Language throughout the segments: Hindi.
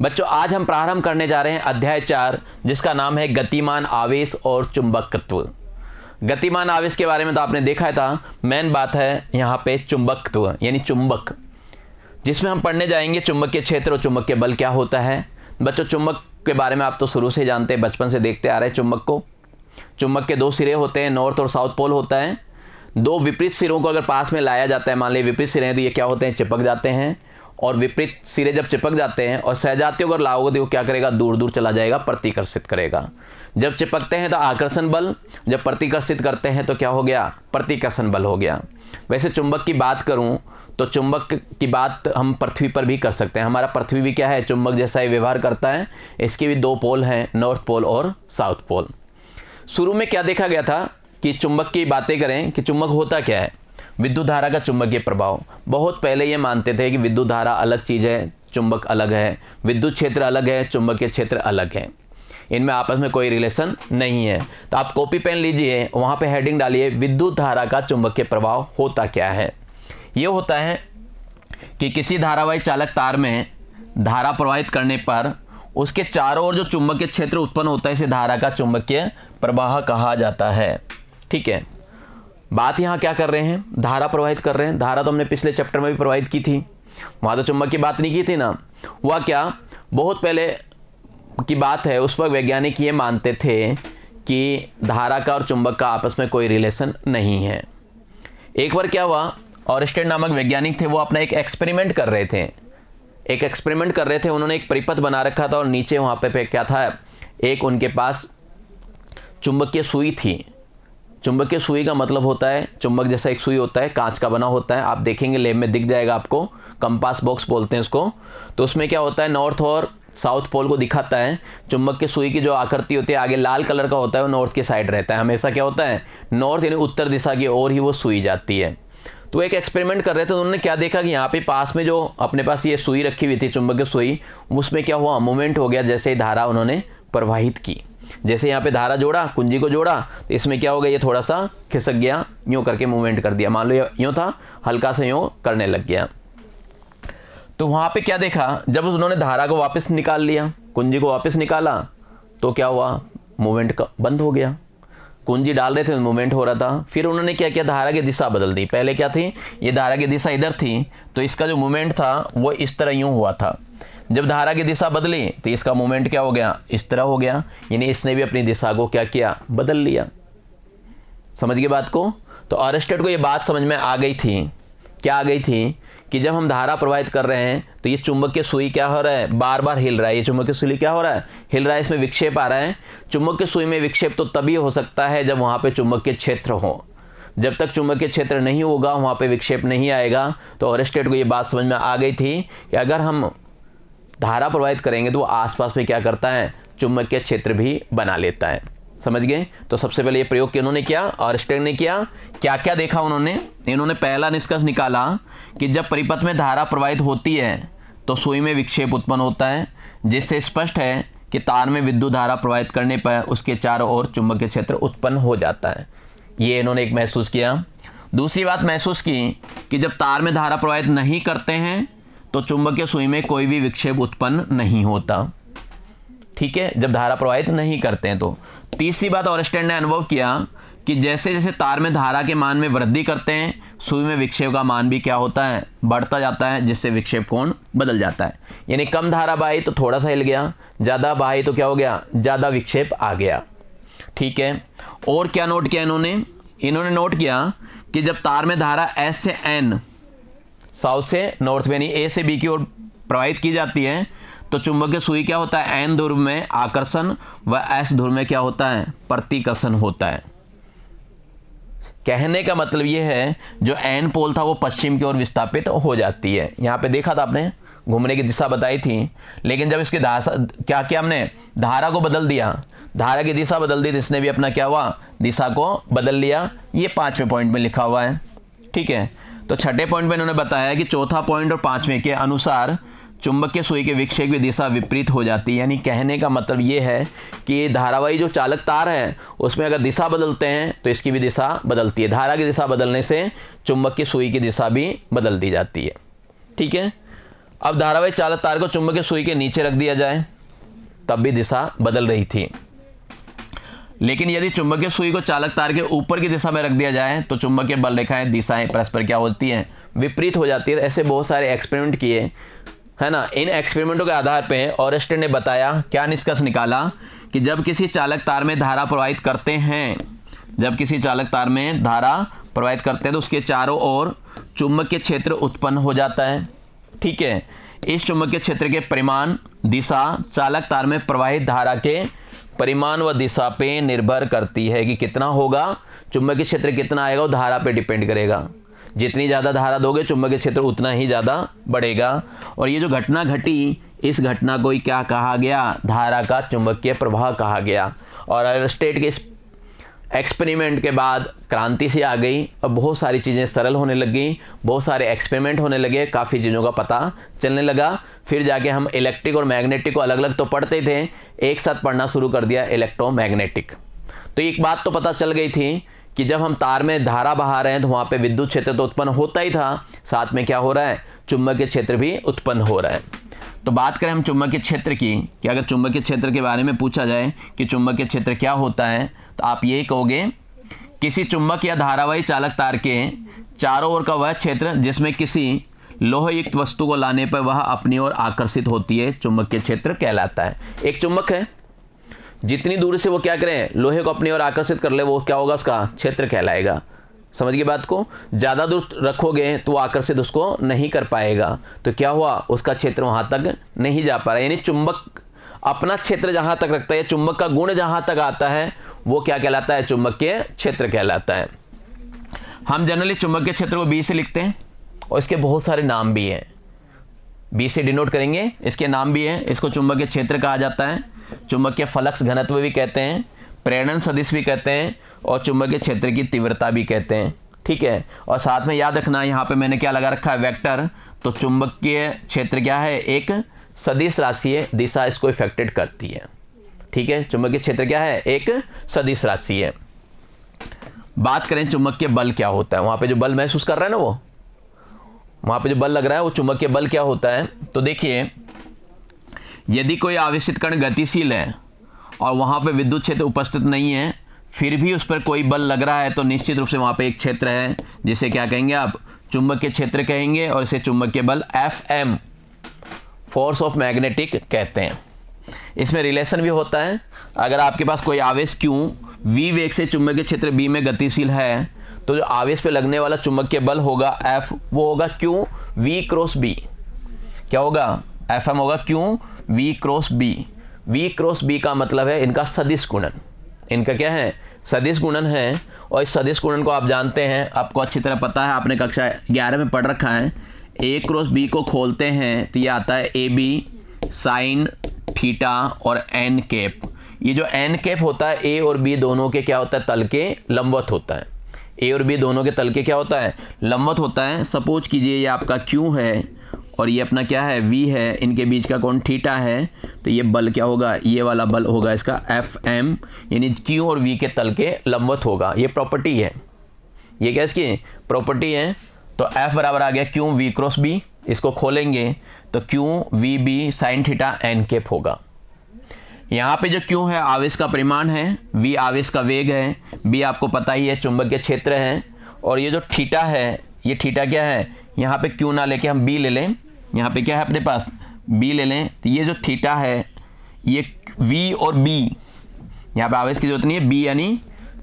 बच्चों आज हम प्रारंभ करने जा रहे हैं अध्याय 4, जिसका नाम है गतिमान आवेश और चुंबकत्व। गतिमान आवेश के बारे में तो आपने देखा था, मेन बात है यहाँ पे चुंबकत्व यानी चुंबक, जिसमें हम पढ़ने जाएंगे चुंबकीय क्षेत्र और चुंबकीय बल क्या होता है। बच्चों चुंबक के बारे में आप तो शुरू से जानते हैं, बचपन से देखते आ रहे हैं चुंबक को। चुंबक के दो सिरे होते हैं, नॉर्थ और साउथ पोल होता है। दो विपरीत सिरों को अगर पास में लाया जाता है, मान लीजिए विपरीत सिरे हैं तो ये क्या होते हैं, चिपक जाते हैं। और विपरीत सिरे जब चिपक जाते हैं और सहजातीय अगर लाओगे तो वो क्या करेगा, दूर दूर चला जाएगा, प्रतिकर्षित करेगा। जब चिपकते हैं तो आकर्षण बल, जब प्रतिकर्षित करते हैं तो क्या हो गया, प्रतिकर्षण बल हो गया। वैसे चुंबक की बात करूं तो चुंबक की बात हम पृथ्वी पर भी कर सकते हैं। हमारा पृथ्वी भी क्या है, चुंबक जैसा ही व्यवहार करता है। इसके भी दो पोल हैं, नॉर्थ पोल और साउथ पोल। शुरू में क्या देखा गया था कि चुंबक की बातें करें कि चुंबक होता क्या है, विद्युत धारा का चुंबकीय प्रभाव। बहुत पहले ये मानते थे कि विद्युत धारा अलग चीज़ है, चुंबक अलग है, विद्युत क्षेत्र अलग है, चुंबकीय क्षेत्र अलग है, इनमें आपस में कोई रिलेशन नहीं है। तो आप कॉपी पेन लीजिए, वहाँ पे हेडिंग डालिए, विद्युत धारा का चुंबकीय प्रभाव होता क्या है। ये होता है कि किसी धारावाही चालक तार में धारा प्रवाहित करने पर उसके चारों ओर जो चुंबकीय क्षेत्र उत्पन्न होता है, इसे धारा का चुंबकीय प्रवाह कहा जाता है। ठीक है, बात यहाँ क्या कर रहे हैं, धारा प्रवाहित कर रहे हैं। धारा तो हमने पिछले चैप्टर में भी प्रवाहित की थी, वहाँ तो चुंबक की बात नहीं की थी ना। वह क्या बहुत पहले की बात है, उस वक्त वैज्ञानिक ये मानते थे कि धारा का और चुंबक का आपस में कोई रिलेशन नहीं है। एक बार क्या हुआ, ऑरस्टेड नामक वैज्ञानिक थे, वो अपना एक एक्सपेरिमेंट कर रहे थे। उन्होंने एक परिपथ बना रखा था और नीचे वहाँ पे क्या था, एक उनके पास चुंबकीय सुई थी। चुंबकीय सुई का मतलब होता है, चुंबक जैसा एक सुई होता है, कांच का बना होता है, आप देखेंगे लेब में दिख जाएगा आपको, कंपास बॉक्स बोलते हैं उसको। तो उसमें क्या होता है, नॉर्थ और साउथ पोल को दिखाता है। चुंबक की सुई की जो आकृति होती है, आगे लाल कलर का होता है, वो नॉर्थ की साइड रहता है। हमेशा क्या होता है, नॉर्थ यानी उत्तर दिशा की ओर ही वो सुई जाती है। तो एक एक्सपेरिमेंट कर रहे थे, तो उन्होंने क्या देखा कि यहाँ पे पास में जो अपने पास ये सुई रखी हुई थी, चुंबकीय सुई, उसमें क्या हुआ, मूवमेंट हो गया। जैसे ही धारा उन्होंने प्रवाहित की, जैसे यहाँ पे धारा जोड़ा, कुंजी को जोड़ा, तो इसमें क्या हो गया, ये थोड़ा सा खिसक गया, यूँ करके मूवमेंट कर दिया। मान लो यूँ था, हल्का सा यूँ करने लग गया। तो वहाँ पे क्या देखा, जब उन्होंने धारा को वापस निकाल लिया, कुंजी को वापस निकाला, तो क्या हुआ, मूवमेंट का बंद हो गया। कुंजी डाल रहे थे, मूवमेंट हो रहा था। फिर उन्होंने क्या किया, धारा की दिशा बदल दी। पहले क्या थी, ये धारा की दिशा इधर थी, तो इसका जो मूवमेंट था वो इस तरह यूँ हुआ था। जब धारा की दिशा बदली तो इसका मूवमेंट क्या हो गया, इस तरह हो गया। यानी इसने भी अपनी दिशा को क्या किया, बदल लिया। समझ गए बात को। तो ऑरस्टेड को ये बात समझ में आ गई थी, क्या आ गई थी, कि जब हम धारा प्रवाहित कर रहे हैं तो ये चुंबकीय सुई क्या हो रहा है, बार बार हिल रहा है। ये चुंबकीय सुई क्या हो रहा है, हिल रहा है, इसमें विक्षेप आ रहा है। चुंबकीय सुई में विक्षेप तो तभी हो सकता है जब वहाँ पे चुंबकीय क्षेत्र हो। जब तक चुंबकीय क्षेत्र नहीं होगा, वहाँ पे विक्षेप नहीं आएगा। तो ऑरस्टेड को ये बात समझ में आ गई थी कि अगर हम धारा प्रवाहित करेंगे तो वो आसपास में क्या करता है, चुंबकीय क्षेत्र भी बना लेता है। समझ गए। तो सबसे पहले ये प्रयोग किन्होंने किया, ऑरस्टेड ने किया। क्या क्या देखा इन्होंने पहला निष्कर्ष निकाला कि जब परिपथ में धारा प्रवाहित होती है तो सुई में विक्षेप उत्पन्न होता है, जिससे स्पष्ट है कि तार में विद्युत धारा प्रवाहित करने पर उसके चारों ओर चुंबकीय क्षेत्र उत्पन्न हो जाता है। ये इन्होंने एक महसूस किया। दूसरी बात महसूस की कि जब तार में धारा प्रवाहित नहीं करते हैं तो चुंबकीय सुई में कोई भी विक्षेप उत्पन्न नहीं होता। ठीक है, जब धारा प्रवाहित नहीं करते हैं तो। तीसरी बात ऑरस्टेड ने अनुभव किया कि जैसे जैसे तार में धारा के मान में वृद्धि करते हैं, सुई में विक्षेप का मान भी क्या होता है, बढ़ता जाता है, जिससे विक्षेप कोण बदल जाता है। यानी कम धारा बहाई तो थोड़ा सा हिल गया, ज़्यादा बहाई तो क्या हो गया, ज़्यादा विक्षेप आ गया। ठीक है, और क्या नोट किया इन्होंने नोट किया कि जब तार में धारा एस से एन, साउथ से नॉर्थ यानी ए से बी की ओर प्रवाहित की जाती है, तो चुंबकीय सुई क्या होता है, एन ध्रुव में आकर्षण व एस ध्रुव में क्या होता है, प्रतिकर्षण होता है। कहने का मतलब ये है, जो एन पोल था वो पश्चिम की ओर विस्थापित हो जाती है। यहाँ पे देखा था आपने, घूमने की दिशा बताई थी, लेकिन जब इसकी क्या किया हमने, धारा को बदल दिया, धारा की दिशा बदल दी, तो इसने भी अपना क्या हुआ, दिशा को बदल लिया। ये 5वें पॉइंट में लिखा हुआ है। ठीक है, तो छठे पॉइंट में इन्होंने बताया कि चौथा पॉइंट और 5वें के अनुसार चुंबकीय सुई के विक्षेप की दिशा विपरीत हो जाती है। यानी कहने का मतलब ये है कि धारावाही जो चालक तार है उसमें अगर दिशा बदलते हैं तो इसकी भी दिशा बदलती है। धारा की दिशा बदलने से चुंबकीय सुई की दिशा भी बदल दी जाती है। ठीक है, अब धारावाही चालक तार को चुंबकीय सुई के नीचे रख दिया जाए, तब भी दिशा बदल रही थी। लेकिन यदि चुंबकीय सुई को चालक तार के ऊपर की दिशा में रख दिया जाए तो चुंबकीय बल रेखाएं दिशाएं परस्पर क्या होती हैं, विपरीत हो जाती है। ऐसे बहुत सारे एक्सपेरिमेंट किए, है ना। इन एक्सपेरिमेंटों के आधार पे ऑरेस्टे ने बताया, क्या निष्कर्ष निकाला कि जब किसी चालक तार में धारा प्रवाहित करते हैं, जब किसी चालक तार में धारा प्रवाहित करते हैं तो उसके चारों ओर चुंबकीय क्षेत्र उत्पन्न हो जाता है। ठीक है, इस चुंबकीय क्षेत्र के परिमाण, दिशा चालक तार में प्रवाहित धारा के परिमाण व दिशा पे निर्भर करती है कि कितना होगा, चुंबकीय क्षेत्र कितना आएगा वो धारा पे डिपेंड करेगा। जितनी ज़्यादा धारा दोगे चुंबकीय क्षेत्र उतना ही ज़्यादा बढ़ेगा। और ये जो घटना घटी, इस घटना को ही क्या कहा गया, धारा का चुंबकीय प्रवाह कहा गया। और ऑयरस्टेड के इस एक्सपेरिमेंट के बाद क्रांति सी आ गई और बहुत सारी चीज़ें सरल होने लगी, बहुत सारे एक्सपेरिमेंट होने लगे, काफ़ी चीज़ों का पता चलने लगा। फिर जाके हम इलेक्ट्रिक और मैग्नेटिक को अलग अलग तो पढ़ते थे, एक साथ पढ़ना शुरू कर दिया इलेक्ट्रोमैग्नेटिक। तो एक बात तो पता चल गई थी कि जब हम तार में धारा बहा रहे हैं तो वहाँ पे विद्युत क्षेत्र तो उत्पन्न होता ही था, साथ में क्या हो रहा है, चुंबकीय क्षेत्र भी उत्पन्न हो रहा है। तो बात करें हम चुंबकीय क्षेत्र की, कि अगर चुंबकीय क्षेत्र के बारे में पूछा जाए कि चुंबकीय क्षेत्र क्या होता है, तो आप ये कहोगे किसी चुंबक या धारावाही चालक तार के चारों ओर का वह क्षेत्र जिसमें किसी लोहयुक्त वस्तु को लाने पर वह अपनी ओर आकर्षित होती है, चुंबकीय क्षेत्र कहलाता है। एक चुंबक है, जितनी दूर से वो क्या करें, लोहे को अपनी ओर आकर्षित कर ले, वो क्या होगा, उसका क्षेत्र कहलाएगा। समझ गए बात को। ज़्यादा दूर रखोगे तो वो आकर्षित उसको नहीं कर पाएगा, तो क्या हुआ, उसका क्षेत्र वहाँ तक नहीं जा पा रहा। यानी चुंबक अपना क्षेत्र जहाँ तक रखता है, चुंबक का गुण जहाँ तक आता है, वो क्या कहलाता है, चुंबकीय क्षेत्र कहलाता है। हम जनरली चुंबकीय क्षेत्र को बी से लिखते हैं और इसके बहुत सारे नाम भी हैं, बी से डिनोट करेंगे, इसके नाम भी हैं। इसको चुंबकीय क्षेत्र कहा जाता है, चुंबकीय फ्लक्स घनत्व भी कहते हैं, प्रेरण सदिश भी कहते हैं और चुंबकीय क्षेत्र की तीव्रता भी कहते हैं। ठीक है, और साथ में याद रखना यहाँ पे मैंने क्या लगा रखा है, वेक्टर। तो चुंबकीय क्षेत्र क्या है, एक सदिश राशि है, दिशा इसको इफेक्टेड करती है। ठीक है, चुंबकीय क्षेत्र क्या है, एक सदिश राशि है। बात करें चुंबकीय बल क्या होता है, वहाँ पे जो बल महसूस कर रहा है ना, वो वहाँ पे जो बल लग रहा है वो चुंबकीय बल क्या होता है। तो देखिए, यदि कोई आवेशित कण गतिशील है और वहाँ पे विद्युत क्षेत्र उपस्थित नहीं है, फिर भी उस पर कोई बल लग रहा है, तो निश्चित रूप से वहाँ पे एक क्षेत्र है जिसे क्या कहेंगे आप, चुंबकीय क्षेत्र कहेंगे, और इसे चुंबकीय बल FM, फोर्स ऑफ मैग्नेटिक कहते हैं। इसमें रिलेशन भी होता है। अगर आपके पास कोई आवेश Q V वेग से चुंबकीय क्षेत्र B में गतिशील है, तो जो आवेश पे लगने वाला चुंबकीय बल होगा F, वो होगा Q V क्रॉस B। क्या होगा, FM होगा Q V cross B। V cross B का मतलब है इनका सदिश गुणन, इनका क्या है, सदिश गुणन है। और इस सदिश गुणन को आप जानते हैं, आपको अच्छी तरह पता है, आपने कक्षा 11 में पढ़ रखा है। A क्रॉस B को खोलते हैं तो ये आता है AB साइन थीटा और n कैप। ये जो n कैप होता है A और B दोनों के क्या होता है, तल के लंबवत होता है। A और B दोनों के तल के क्या होता है, लंबवत होता है। सपोज कीजिए ये आपका Q है और ये अपना क्या है, V है, इनके बीच का कोण थीटा है, तो ये बल क्या होगा, ये वाला बल होगा इसका FM, यानी Q और V के तल के लंबवत होगा। ये प्रॉपर्टी है, ये क्या इसकी प्रॉपर्टी है। तो F बराबर आ गया Q V क्रॉस B। इसको खोलेंगे तो Q V B sine theta n cap होगा। यहाँ पे जो Q है आवेश का परिमाण है, V आवेश का वेग है, B आपको पता ही है चुंबकीय क्षेत्र है, और ये जो थीटा है, ये थीटा क्या है, यहाँ पे Q ना लेके हम B ले लें, यहाँ पे क्या है अपने पास, B ले लें, तो ये जो थीटा है, ये V और B, यहाँ पे आवेश की जरूरत नहीं है, B यानी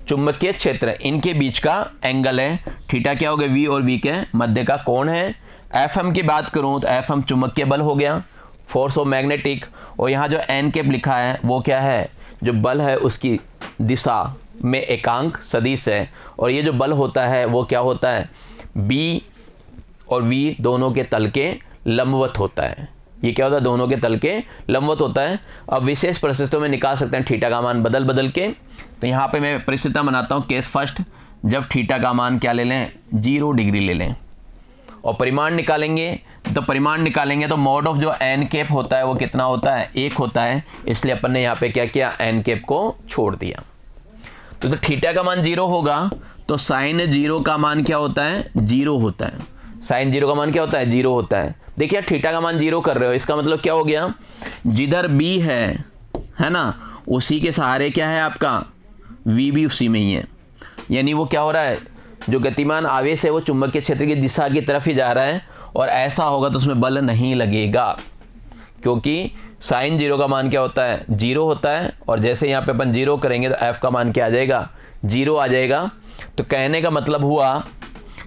चुंबकीय क्षेत्र, इनके बीच का एंगल है। थीटा क्या हो गया, V और B के मध्य का कोण है। FM की बात करूँ तो FM चुंबकीय बल हो गया, फोर्स ऑफ मैग्नेटिक। और यहाँ जो n कैप लिखा है वो क्या है, जो बल है उसकी दिशा में एकांक सदिश है। और ये जो बल होता है वो क्या होता है, B और V दोनों के तल के लंबवत होता है। ये क्या होता है, दोनों के तल के लंबवत होता है। अब विशेष परिस्थितियों में निकाल सकते हैं थीटा का मान बदल बदल के। तो यहाँ पे मैं परिस्थितियाँ बनाता हूँ। केस फर्स्ट, जब थीटा का मान क्या ले लें, 0 डिग्री ले लें, और परिमाण निकालेंगे। तो परिमाण निकालेंगे तो मॉड ऑफ जो n कैप होता है वो कितना होता है, 1 होता है। इसलिए अपन ने यहाँ पे क्या किया, n कैप को छोड़ दिया। तो थीटा का मान 0 होगा तो साइन 0 का मान क्या होता है, 0 होता है। साइन 0 का मान क्या होता है, 0 होता है। देखिए थीटा का मान 0 कर रहे हो, इसका मतलब क्या हो गया, जिधर बी है ना, उसी के सहारे क्या है आपका वी भी उसी में ही है। यानी वो क्या हो रहा है, जो गतिमान आवेश है वो चुंबकीय क्षेत्र की दिशा की तरफ ही जा रहा है, और ऐसा होगा तो उसमें बल नहीं लगेगा, क्योंकि साइन 0 का मान क्या होता है, 0 होता है। और जैसे यहाँ पे अपन 0 करेंगे तो एफ का मान क्या आ जाएगा, 0 आ जाएगा। तो कहने का मतलब हुआ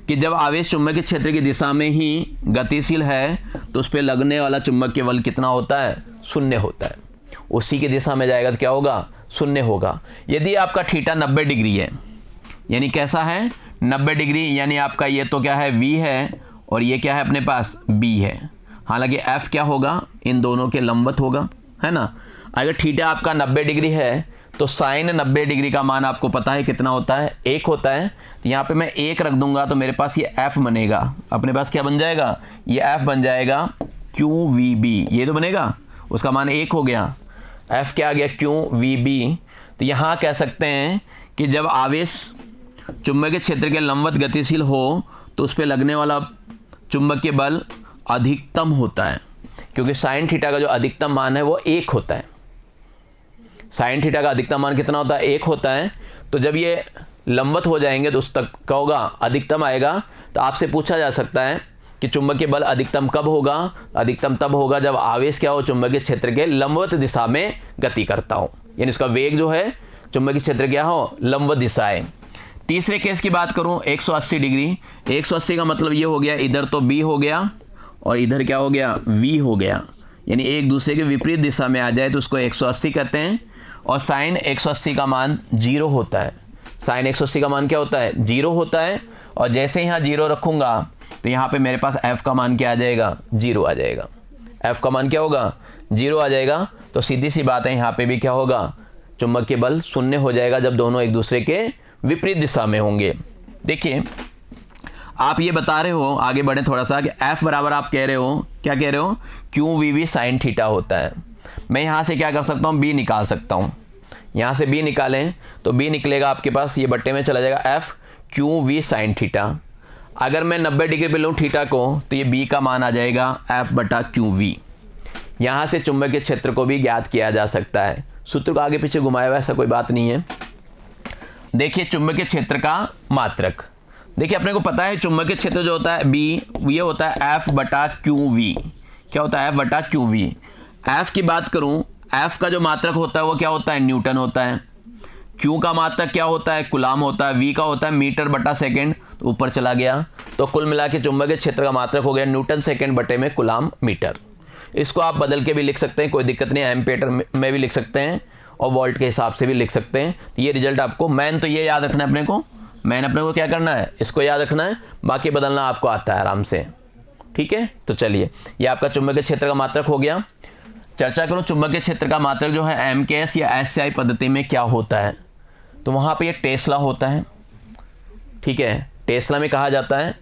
कि जब आवेश चुंबकीय क्षेत्र की दिशा में ही गतिशील है तो उस पर लगने वाला चुंबकीय बल कितना होता है, 0 होता है। उसी की दिशा में जाएगा तो क्या होगा, 0 होगा। यदि आपका थीटा 90 डिग्री है, यानी कैसा है, 90 डिग्री, यानी आपका ये तो क्या है V है, और ये क्या है अपने पास B है। हालांकि F क्या होगा, इन दोनों के लंबवत होगा, है ना। अगर थीटा आपका 90 डिग्री है तो साइन 90 डिग्री का मान आपको पता है कितना होता है, 1 होता है। तो यहाँ पे मैं 1 रख दूंगा तो मेरे पास ये F बनेगा, अपने पास क्या बन जाएगा, ये F बन जाएगा QVB, ये तो बनेगा, उसका मान 1 हो गया। F क्या आ गया, QVB। तो यहाँ कह सकते हैं कि जब आवेश चुंबकीय क्षेत्र के लंबवत गतिशील हो तो उस पर लगने वाला चुंबकीय बल अधिकतम होता है, क्योंकि साइन थीटा का जो अधिकतम मान है वो 1 होता है। साइन थीटा का अधिकतम मान कितना होता है, 1 होता है। तो जब ये लंबवत हो जाएंगे तो उस तक का होगा अधिकतम आएगा। तो आपसे पूछा जा सकता है कि चुंबकीय बल अधिकतम कब होगा, अधिकतम तब होगा जब आवेश क्या हो, चुंबकीय क्षेत्र के लंबवत दिशा में गति करता हो, यानी इसका वेग जो है चुंबकीय क्षेत्र क्या हो, लंबवत दिशाएं। तीसरे केस की बात करूं, 180 डिग्री, 180 का मतलब ये हो गया, इधर तो B हो गया और इधर क्या हो गया, V हो गया, यानी एक दूसरे के विपरीत दिशा में आ जाए तो उसको 180 कहते हैं। और साइन 180 का मान 0 होता है। साइन 180 का मान क्या होता है, 0 होता है। और जैसे यहाँ 0 रखूँगा तो यहाँ पे मेरे पास F का मान क्या आ जाएगा, 0 आ जाएगा। F का मान क्या होगा, 0 आ जाएगा। तो सीधी सी बात है, यहाँ पे भी क्या होगा, चुंबकीय बल 0 हो जाएगा जब दोनों एक दूसरे के विपरीत दिशा में होंगे। देखिए आप ये बता रहे हो, आगे बढ़े थोड़ा सा, कि F बराबर आप कह रहे हो, क्या कह रहे हो, QVB साइन थीटा होता है। मैं यहाँ से क्या कर सकता हूँ, B निकाल सकता हूँ। यहाँ से B निकालें तो B निकलेगा आपके पास, ये बट्टे में चला जाएगा F QV साइन थीटा। अगर मैं 90 डिग्री पे लूँ थीटा को तो ये B का मान आ जाएगा F बटा QV। यहाँ से चुंबकीय क्षेत्र को भी ज्ञात किया जा सकता है। सूत्र को आगे पीछे घुमाया हुआ ऐसा कोई बात नहीं है। देखिए चुंबकीय क्षेत्र का मात्रक, देखिए अपने को पता है चुंबकीय क्षेत्र जो होता है B, ये होता है F बटा QV। क्या होता है, F बटा QV। F की बात करूं, F का जो मात्रक होता है वो क्या होता है, न्यूटन होता है। Q का मात्रक क्या होता है, कूलाम होता है। V का होता है मीटर बटा सेकेंड, तो ऊपर चला गया। तो कुल मिला के चुंबकीय क्षेत्र का मात्रक हो गया न्यूटन सेकेंड बटे में कूलाम मीटर। इसको आप बदल के भी लिख सकते हैं, कोई दिक्कत नहीं, एम्पीयर में भी लिख सकते हैं और वोल्ट के हिसाब से भी लिख सकते हैं। तो ये रिजल्ट आपको, मैन तो ये याद रखना है अपने को, मैन अपने को क्या करना है, इसको याद रखना है, बाकी बदलना आपको आता है आराम से, ठीक है। तो चलिए ये आपका चुंबकीय क्षेत्र का मात्रक हो गया। चर्चा करूं चुंबकीय क्षेत्र का मात्रक जो है MKS या SI पद्धति में क्या होता है, तो वहाँ पे ये टेस्ला होता है, ठीक है, टेस्ला में कहा जाता है।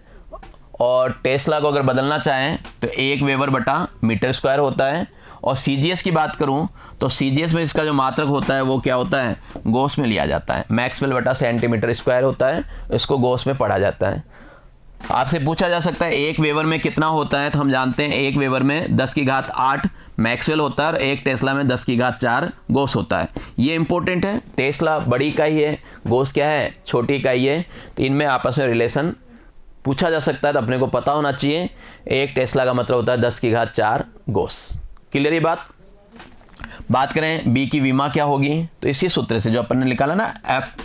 और टेस्ला को अगर बदलना चाहें तो 1 वेबर बटा मीटर स्क्वायर होता है। और CGS की बात करूं तो CGS में इसका जो मात्रक होता है वो क्या होता है, गॉस में लिया जाता है, मैक्सवेल बटा सेंटीमीटर स्क्वायर होता है, इसको गॉस में पढ़ा जाता है। आपसे पूछा जा सकता है 1 वेबर में कितना होता है, तो हम जानते हैं 1 वेबर में 10 की घात 8 मैक्सवेल होता है और 1 टेस्ला में 10 की घात 4 गॉस होता है। ये इंपॉर्टेंट है, टेस्ला बड़ी इकाई है, गॉस क्या है, छोटी इकाई है। तो इनमें आपस में रिलेशन पूछा जा सकता है, तो अपने को पता होना चाहिए। 1 टेस्ला का मतलब होता है 10 की घात 4 गॉस। क्लियर ये बात करें B की विमा क्या होगी, तो इसी सूत्र से जो अपन ने निकाला ना, F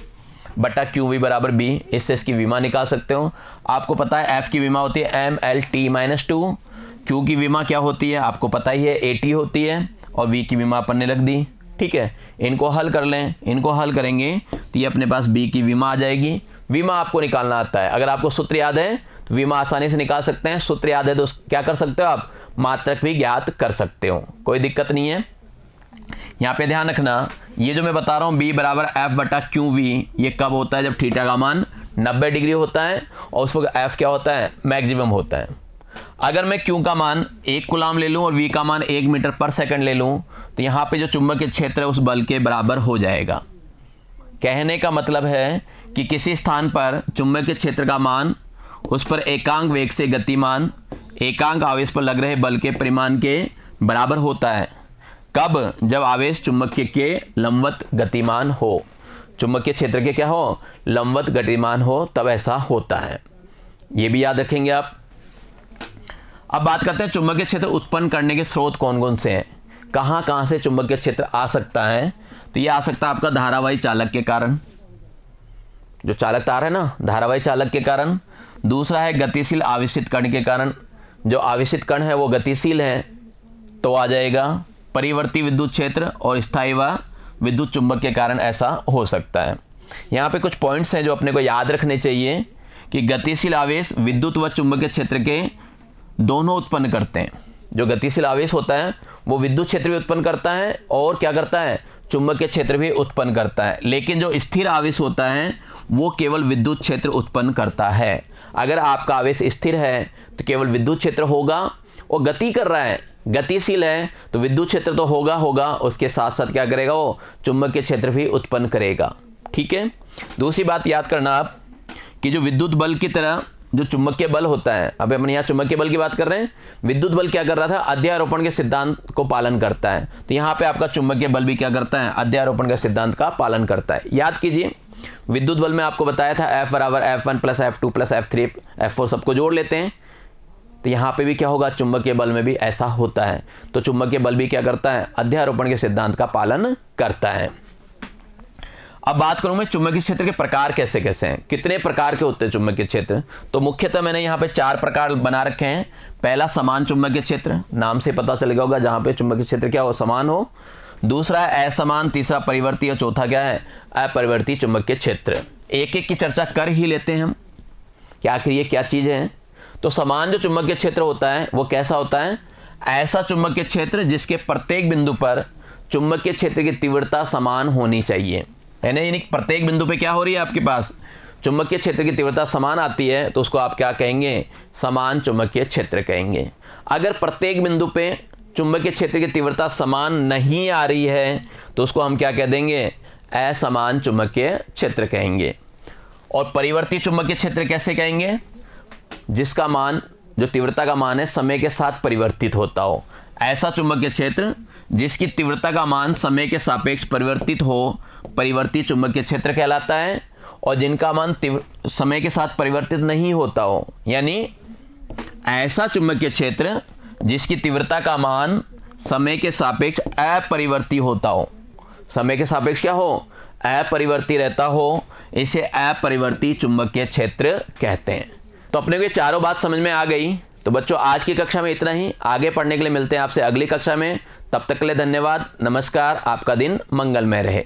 बटा QV बराबर B, इससे इसकी विमा निकाल सकते हो। आपको पता है F की विमा होती है MLT-2, Q की विमा क्या होती है आपको पता ही है, AT होती है, और V की विमा अपन ने रख दी, ठीक है। इनको हल कर लें, इनको हल करेंगे तो ये अपने पास B की विमा आ जाएगी। विमा आपको निकालना आता है, अगर आपको सूत्र याद है तो विमा आसानी से निकाल सकते हैं। सूत्र याद है तो क्या कर सकते हो आप, मात्रक भी ज्ञात कर सकते हो, कोई दिक्कत नहीं है। यहाँ पे ध्यान रखना, ये जो मैं बता रहा हूँ B बराबर F बटा QV, ये कब होता है, जब थीटा का मान 90 डिग्री होता है और उस वक्त F क्या होता है, मैक्सिमम होता है। अगर मैं Q का मान 1 कूलाम ले लूँ और V का मान 1 मीटर पर सेकंड ले लूँ, तो यहाँ पे जो चुंबकीय क्षेत्र है उस बल के बराबर हो जाएगा। कहने का मतलब है कि किसी स्थान पर चुंबकीय क्षेत्र का मान उस पर एकांक वेग से गतिमान एकांक आवेश पर लग रहे बल के परिमाण के बराबर होता है। कब? जब आवेश चुंबकीय के लंबवत गतिमान हो, चुंबकीय क्षेत्र के क्या हो? लंबवत गतिमान हो, तब ऐसा होता है। ये भी याद रखेंगे आप। अब बात करते हैं चुंबकीय क्षेत्र उत्पन्न करने के स्रोत कौन कौन से हैं, कहां कहां से चुंबकीय क्षेत्र आ सकता है। तो ये आ सकता है आपका धारावाही चालक के कारण, जो चालक तार है ना, धारावाही चालक के कारण। दूसरा है गतिशील आवेशित कण के कारण, जो आवेशित कण है वो गतिशील है तो आ जाएगा। परिवर्ती विद्युत क्षेत्र और स्थायी व विद्युत चुंबक के कारण ऐसा हो सकता है। यहाँ पे कुछ पॉइंट्स हैं जो अपने को याद रखने चाहिए कि गतिशील आवेश विद्युत व चुंबकीय क्षेत्र के दोनों उत्पन्न करते हैं। जो गतिशील आवेश होता है वो विद्युत क्षेत्र भी उत्पन्न करता है और क्या करता है? चुंबकीय क्षेत्र भी उत्पन्न करता है। लेकिन जो स्थिर आवेश होता है वो केवल विद्युत क्षेत्र उत्पन्न करता है। अगर आपका आवेश स्थिर है तो केवल विद्युत क्षेत्र होगा, और गति कर रहा है, गतिशील है, तो विद्युत क्षेत्र तो होगा, उसके साथ साथ क्या करेगा? वो चुंबकीय क्षेत्र भी उत्पन्न करेगा। ठीक है। दूसरी बात याद करना आप कि जो विद्युत बल की तरह जो चुंबकीय बल होता है, अब अपन यहाँ चुंबकीय बल की बात कर रहे हैं, विद्युत बल क्या कर रहा था? अध्यारोपण के सिद्धांत को पालन करता है। तो यहाँ पे आपका चुंबकीय बल भी क्या करता है? अध्यारोपण के सिद्धांत का पालन करता है। याद कीजिए, विद्युत बल में आपको बताया था F बराबर F1 plus F2 plus F3 F4 सबको जोड़ लेते हैं। तो यहाँ पे भी क्या होगा? चुंबकीय बल में भी ऐसा होता है। तो चुंबकीय बल भी क्या करता है? अध्यारोपण के सिद्धांत का पालन करता है। अब बात करूं मैं चुंबकीय क्षेत्र के प्रकार कैसे कैसे हैं, कितने प्रकार के होते हैं चुंबकीय क्षेत्र। तो मुख्यतः मैंने यहाँ पे 4 प्रकार बना रखे हैं। पहला समान चुंबकीय क्षेत्र, नाम से पता चल गया होगा, जहाँ पे चुंबकीय क्षेत्र क्या हो? समान हो। दूसरा है असमान, तीसरा परिवर्ती, और चौथा क्या है? अपरिवर्ती चुंबकीय क्षेत्र। एक एक की चर्चा कर ही लेते हैं हम कि आखिर ये क्या चीज़ है। तो समान जो चुंबकीय क्षेत्र होता है वो कैसा होता है? ऐसा चुंबकीय क्षेत्र जिसके प्रत्येक बिंदु पर चुंबकीय क्षेत्र की तीव्रता समान होनी चाहिए। यानी प्रत्येक बिंदु पे क्या हो रही है? आपके पास चुंबकीय क्षेत्र की तीव्रता समान आती है, तो उसको आप क्या कहेंगे? समान चुंबकीय क्षेत्र कहेंगे। अगर प्रत्येक बिंदु पे चुंबकीय क्षेत्र की तीव्रता समान नहीं आ रही है तो उसको हम क्या कह देंगे? असमान चुंबकीय क्षेत्र कहेंगे। और परिवर्ती चुंबकीय क्षेत्र कैसे कहेंगे? जिसका मान, जो तीव्रता का मान है, समय के साथ परिवर्तित होता हो। ऐसा चुंबकीय क्षेत्र जिसकी तीव्रता का मान समय के सापेक्ष परिवर्तित हो, परिवर्ती चुंबकीय क्षेत्र कहलाता है। और जिनका मान समय के साथ परिवर्तित नहीं होता हो, यानी ऐसा चुंबकीय क्षेत्र जिसकी तीव्रता का मान समय के सापेक्ष अपरिवर्ती होता हो। समय के सापेक्ष क्या हो? अपरिवर्ती रहता हो, इसे अपरिवर्ती चुंबकीय क्षेत्र कहते हैं। तो अपने को ये चारों बात समझ में आ गई। तो बच्चों, आज की कक्षा में इतना ही। आगे पढ़ने के लिए मिलते हैं आपसे अगली कक्षा में। तब तक के लिए धन्यवाद, नमस्कार, आपका दिन मंगलमय रहे।